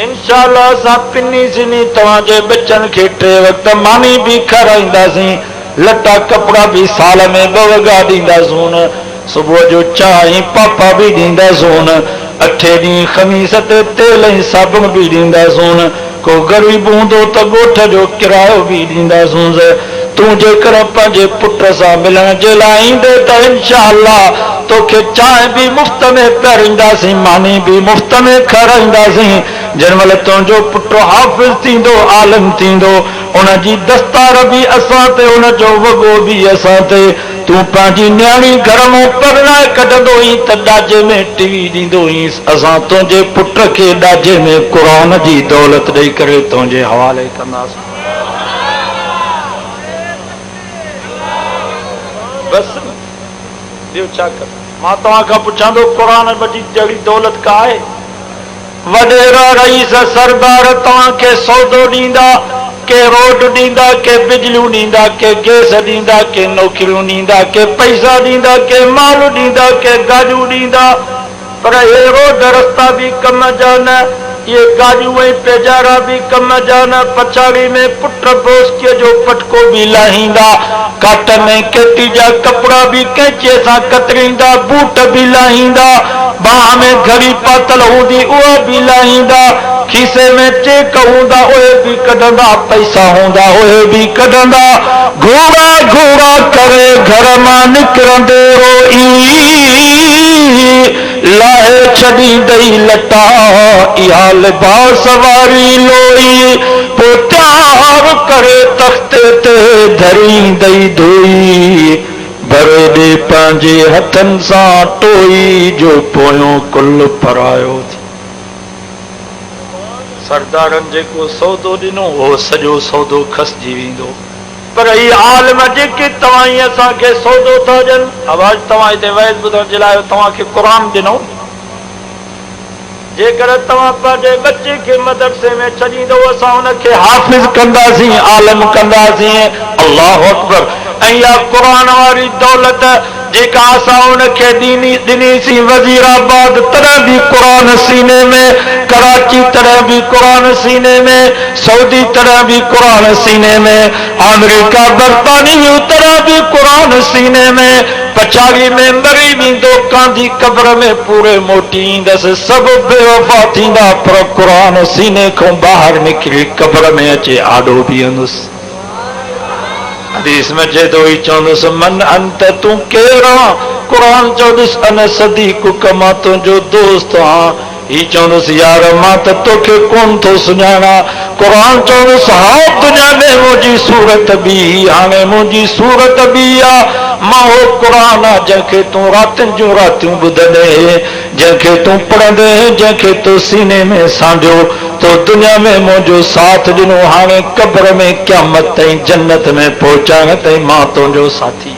इंशाअल्लाह असां पिनी सिनी तव्हांजे बच्चन खे 3 वक्त मानी भी खाराईंदासीं, लटा कपड़ा भी साल में 2 वॻा ॾींदासूं, सुबुह जो चांहि पापा भी ॾींदासूं, 8 ॾींहं ख़मीस ते तेल ऐं साबुण भी ॾींदासूं, को ग़रीब हूंदो त ॻोठ जो किरायो भी ॾींदासूं। तूं जेकर पंहिंजे पुट सां मिलण जे लाइ ईंदे त इंशाअल्लाह तोखे चांहि भी मुफ़्त में पीआरींदासीं, मानी भी मुफ़्त में खाराईंदासीं। जंहिंमहिल तुंहिंजो पुट हाफ़िज़ थींदो, आलिम थींदो, उनजी दस्तार भी असां ते, उनजो वॻो भी असां ते। तूं पंहिंजी न्याणी घर मां परणाए कढंदोई त ॾाजे में टीवी ॾींदोई, असां तुंहिंजे पुट खे ॾाजे में क़ुरान जी दौलत ॾेई करे तुंहिंजे हवाले कंदासीं। बस ॿियो छा कर? मां तव्हां खां पुछां थो, क़ुरान जी जहिड़ी दौलत का आहे? वॾेरा रईस सरदार तव्हांखे सौदो ॾींदा, के रोड ॾींदा, के बिजलियूं ॾींदा, के गैस ॾींदा, के नौकरियूं ॾींदा, के पैसा ॾींदा, के माल ॾींदा, के गाॾियूं ॾींदा, पर हे रोड रस्ता भी कम जा न, ये गाॾियूं ऐं पेजारा भी कम जा न। पछाड़ी में पुट बोस्कीअ जो पटको भी लाहींदा, काटन ऐं केटी जा कपड़ा भी कैंचीअ सां कतरींदा, बूट भी लाहींदा, बाह में घड़ी पातल हूंदी उहा भी लाहींदा, खीसे में चेक हूंदा उहे भी कढंदा, पैसा हूंदा उहे भी कढंदा। घोड़ा घोड़ा करे घर मां निकिरंदे रोई, लाहे छॾींदई लटा इहा लिबास वारी लोई, पोइ तयार करे तख़्ते ते धरींदई धोई, भरे ॾे पंहिंजे हथनि सां टोई, जो पोयों कुल परायो थी। सरदारनि जेको सौदो ॾिनो उहो सॼो सौदो खसिजी वेंदो, पर ही आलिम जेके तव्हां ई असांखे सौदो था ॾियनि। आवाज़ तव्हां हिते वैद ॿुधण जे लाइ तव्हांखे क़ुरान ॾिनो, जेकर तव्हां पंहिंजे बच्चे खे मदरसे में छॾींदो असां हुनखे हाफ़िज़ कंदासीं, आलिम कंदासीं। अल्लाहु अकबर। ऐं इहा क़ुरान वारी दौलत जेका असां हुनखे ॾिनीसीं, वज़ीराबाद तॾहिं भी क़ुरान सीने में, कराची तॾहिं भी क़ुरान सीने में, सऊदी तॾहिं भी क़ुरान सीने में, अमेरिका बर्तानियूं तॾहिं भी क़ुरान सीने में। पछाड़ी में मरी वेंदो, कांधी कब्र में पूरे मोटी ईंदसि, सभु बेवफा थींदा, पर क़ुरान सीने खां ॿाहिरि निकिरी कब्र में अचे आॾो बीहंदुसि। हदीस में चए थो, ही चवंदुसि मन अंत, तूं केरु आहीं? क़ुरान चवंदुसि अन सदीक़ुक, मां तुंहिंजो दोस्त आहियां। ही चवंदुसि यार मां त तोखे कोन थो सुञाणा। क़ुरान चवंदुसि हा दुनिया में मुंहिंजी सूरत बि, हाणे मुंहिंजी सूरत बि आहे। मां हो क़ुरान आहे जंहिंखे तूं रातिनि जूं रातियूं ॿुधंदे, जंहिंखे तूं पढ़ंदे, जंहिंखे तूं सीने में सांढियो, तो दुनिया में मुंहिंजो साथ ॾिनो, हाणे क़ब्र में क़यामत ताईं जन्नत में पहुचाइण ताईं मां तुंहिंजो साथी।